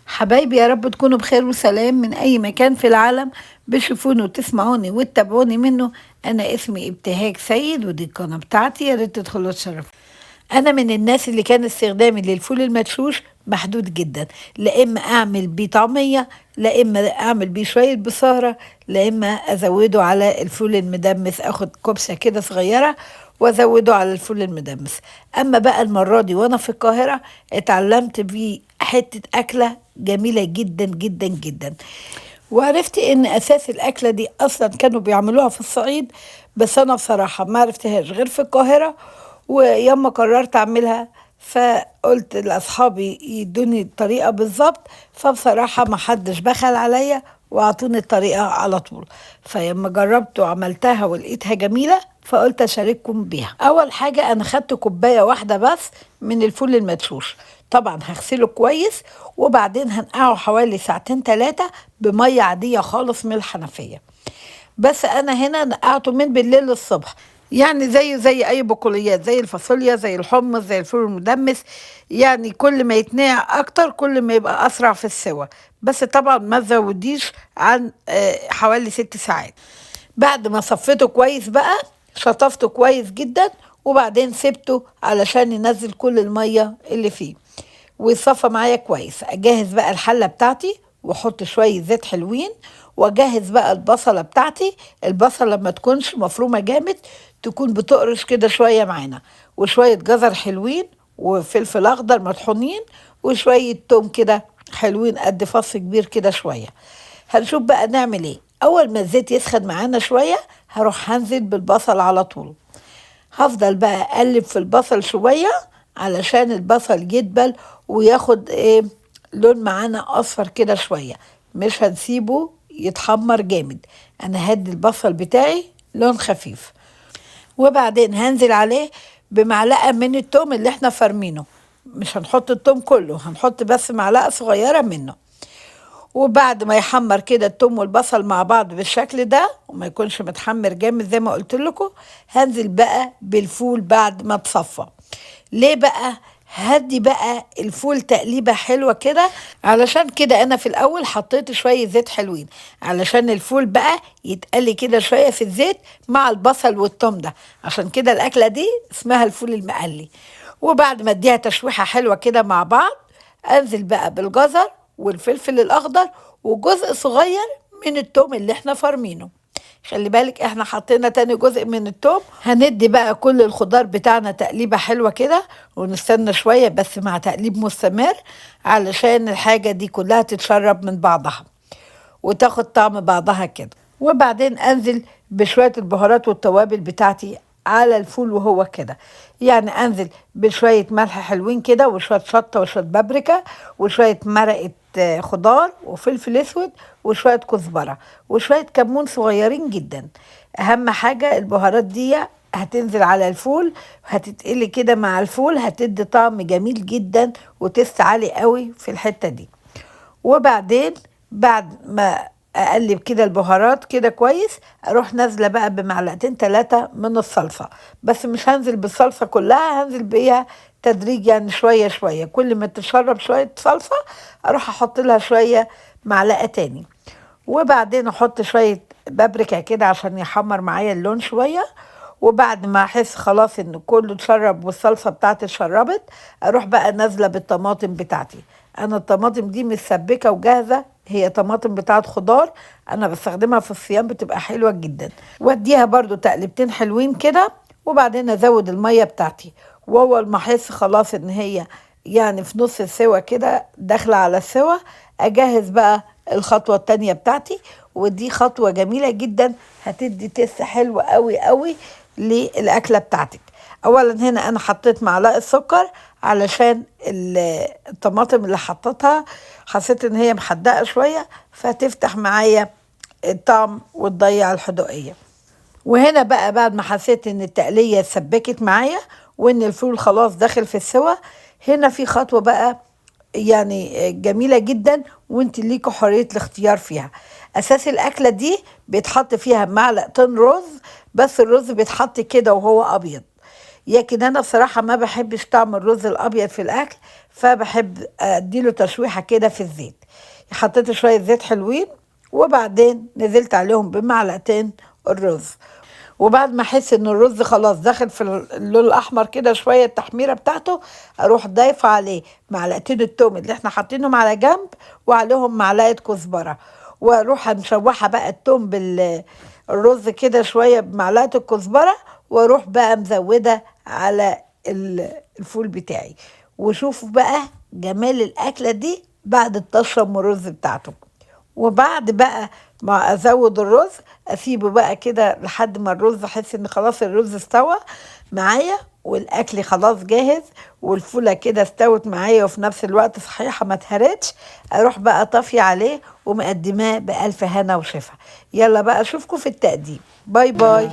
حبايبي، يا رب تكونوا بخير وسلام من أي مكان في العالم بتشوفوني وتسمعوني وتتابعوني منه. أنا اسمي ابتهاج سيد ودي القناة بتاعتي، يا ريت تدخلوا تشرفوا. أنا من الناس اللي كان استخدامي للفول المدشوش محدود جدا، لا إما أعمل بيه طعمية، لا إما أعمل بيه شوية بصارة، لا إما أزوده على الفول المدمس، أخد كبسة كده صغيرة وأزوده على الفول المدمس. أما بقى المرة دي وأنا في القاهرة اتعلمت بيه حتة أكلة جميلة جدا جدا جدا، وعرفت ان اساس الاكله دي اصلا كانوا بيعملوها في الصعيد، بس انا بصراحه ما عرفتهاش غير في القاهره. ويوم قررت اعملها فقلت لاصحابي يدوني الطريقه بالظبط، فبصراحه ما حدش بخل عليا واعطوني الطريقه على طول. فلما جربت وعملتها ولقيتها جميله فقلت اشارككم بيها. اول حاجه انا خدت كوبايه واحده بس من الفول المدشوش، طبعا هغسله كويس وبعدين هنقعه حوالي ساعتين 3 بميه عاديه خالص من الحنفيه. بس انا هنا نقعته من بالليل للصبح، يعني زي اي بقوليات، زي الفاصوليا زي الحمص زي الفول المدمس. يعني كل ما يتنقع اكتر كل ما يبقى اسرع في السوى، بس طبعا ما تزوديش عن حوالي 6 ساعات. بعد ما صفيته كويس بقى شطفته كويس جدا، وبعدين سبته علشان ينزل كل المية اللي فيه ويصفى معايا كويس. اجهز بقى الحلة بتاعتي واحط شوية زيت حلوين، واجهز بقى البصلة بتاعتي. البصلة لما تكونش مفرومة جامد، تكون بتقرش كده شوية معانا، وشوية جزر حلوين وفلفل اخضر مطحونين، وشوية توم كده حلوين قد فص كبير كده شوية. هنشوف بقى نعمل ايه. اول ما الزيت يسخن معانا شوية هروح هنزل بالبصل على طول. هفضل بقى اقلب في البصل شوية علشان البصل يدبل وياخد ايه، لون معانا اصفر كده شوية. مش هنسيبه يتحمر جامد، انا هدي البصل بتاعي لون خفيف. وبعدين هنزل عليه بمعلقة من التوم اللي احنا فرمينه. مش هنحط التوم كله، هنحط بس معلقة صغيرة منه. وبعد ما يحمر كده التوم والبصل مع بعض بالشكل ده وما يكونش متحمر جامد زي ما قلت لكم، هنزل بقى بالفول بعد ما تصفى. ليه بقى؟ هدي بقى الفول تقليبة حلوة كده. علشان كده انا في الاول حطيت شوية زيت حلوين علشان الفول بقى يتقلي كده شوية في الزيت مع البصل والثوم ده، عشان كده الاكلة دي اسمها الفول المقلي. وبعد ما اديها تشويحة حلوة كده مع بعض، انزل بقى بالجزر والفلفل الاخضر وجزء صغير من التوم اللي احنا فرمينه. خلي بالك احنا حطينا تاني جزء من التوم. هندي بقى كل الخضار بتاعنا تقليبة حلوة كده ونستنى شوية بس مع تقليب مستمر علشان الحاجة دي كلها تتشرب من بعضها وتاخد طعم بعضها كده. وبعدين انزل بشوية البهارات والتوابل بتاعتي على الفول وهو كده. يعني انزل بشوية ملح حلوين كده وشوية شطة وشوية بابريكا وشوية مرقة خضار وفلفل اسود وشوية كزبرة وشوية كمون صغيرين جدا. اهم حاجة البهارات دي هتنزل على الفول، هتتقلي كده مع الفول، هتدي طعم جميل جدا وتست عالي قوي في الحتة دي. وبعدين بعد ما اقلب كده البهارات كده كويس، اروح نازله بقى بمعلقتين 3 من الصلصه. بس مش هنزل بالصلصه كلها، هنزل بيها تدريج، يعني شويه شويه. كل ما تشرب شويه صلصه اروح احط لها شويه معلقه تاني. وبعدين احط شويه بابريكا كده عشان يحمر معايا اللون شويه. وبعد ما احس خلاص ان كله اتشرب والصلصه بتاعتي اتشربت، اروح بقى نازله بالطماطم بتاعتي. انا الطماطم دي متسبكه وجاهزه، هي طماطم بتاعت خضار، انا بستخدمها في الصيام بتبقى حلوه جدا. واديها برضو تقلبتين حلوين كده، وبعدين ازود الميه بتاعتي. واول ما احس خلاص ان هي يعني في نص السوا كده داخله على السوا، اجهز بقى الخطوه التانيه بتاعتي. ودي خطوه جميله جدا هتدي تست حلو قوي قوي للاكله بتاعتك. اولا هنا انا حطيت معلقه سكر علشان الطماطم اللي حطيتها حسيت ان هي محدقه شويه، فتفتح معايا الطعم وتضيع الحدوقيه. وهنا بقى بعد ما حسيت ان التقليه اتسبكت معايا وان الفول خلاص داخل في السوا، هنا في خطوه بقى يعني جميله جدا وانت ليكوا حريه الاختيار فيها. اساس الاكله دي بيتحط فيها معلقتين رز، بس الرز بيتحط كده وهو ابيض. لكن انا بصراحه ما بحبش طعم الرز الابيض في الاكل، فبحب اديله تشويحه كده في الزيت. حطيت شويه زيت حلوين، وبعدين نزلت عليهم بمعلقتين الرز. وبعد ما احس ان الرز خلاص داخل في اللون الاحمر كده شويه التحميره بتاعته، اروح ضايفه عليه معلقتين التوم اللي احنا حاطينهم على جنب، وعليهم معلقه كزبره، واروح مشوحه بقى التوم بالرز كده شويه بمعلقه الكزبره، واروح بقى مزوده على الفول بتاعي. وشوفوا بقى جمال الاكله دي بعد الطشه ام الرز بتاعته. وبعد بقى ما ازود الرز، اسيبه بقى كده لحد ما الرز احس ان خلاص الرز استوى معايا، والاكل خلاص جاهز، والفوله كده استوت معايا وفي نفس الوقت صحيحه ما اتهرتش. اروح بقى طافيه عليه ومقدماه بالف هنا وشفا. يلا بقى اشوفكم في التقديم. باي باي.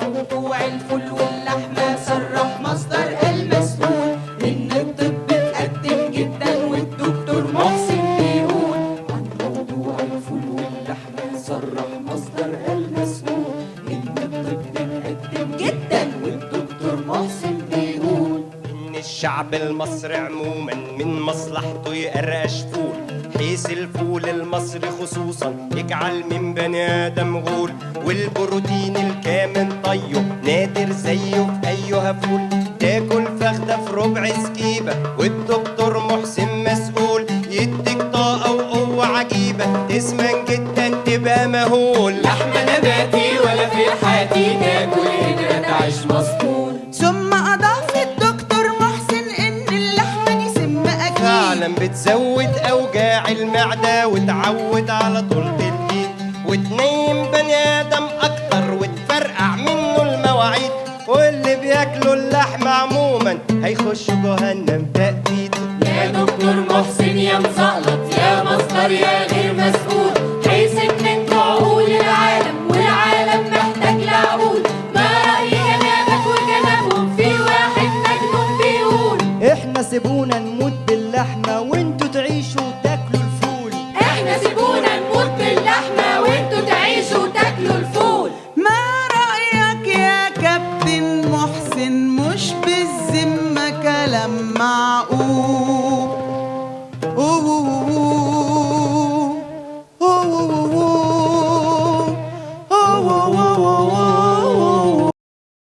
موضوع الفول واللحمة صرح مصدر المسؤول إن الطب اتقدم جدا، والدكتور محسن بيقول عن موضوع الفول واللحمة صرح مصدر المسؤول إن الطب اتقدم جدا، والدكتور محسن بيقول إن الشعب المصري عموما من مصلحته يقرقش فول، حيث الفول المصري خصوصا يجعل من بني آدم غول، والبروتين الكامل طيه نادر زيه في أيها فول. تاكل فخدة في ربع سكيبة والدكتور محسن مسؤول، يديك طاقة وقوة عجيبة تسمن جدا تبقى مهول. لحمة نباتي ولا في الحاتي تاكل قدرة تعيش مسطول. ثم أضاف الدكتور محسن إن اللحمة دي سم أكيد فعلا بتزود أوجاع المعدة وتعود على طول الإيد، وتنيم بني آدم أكتر وتفرقع منه المواعيد، واللي بياكلوا اللحمة عموما هيخشوا جهنم تأكيد. يا دكتور محسن يا مزقلط يا مصدر يا غير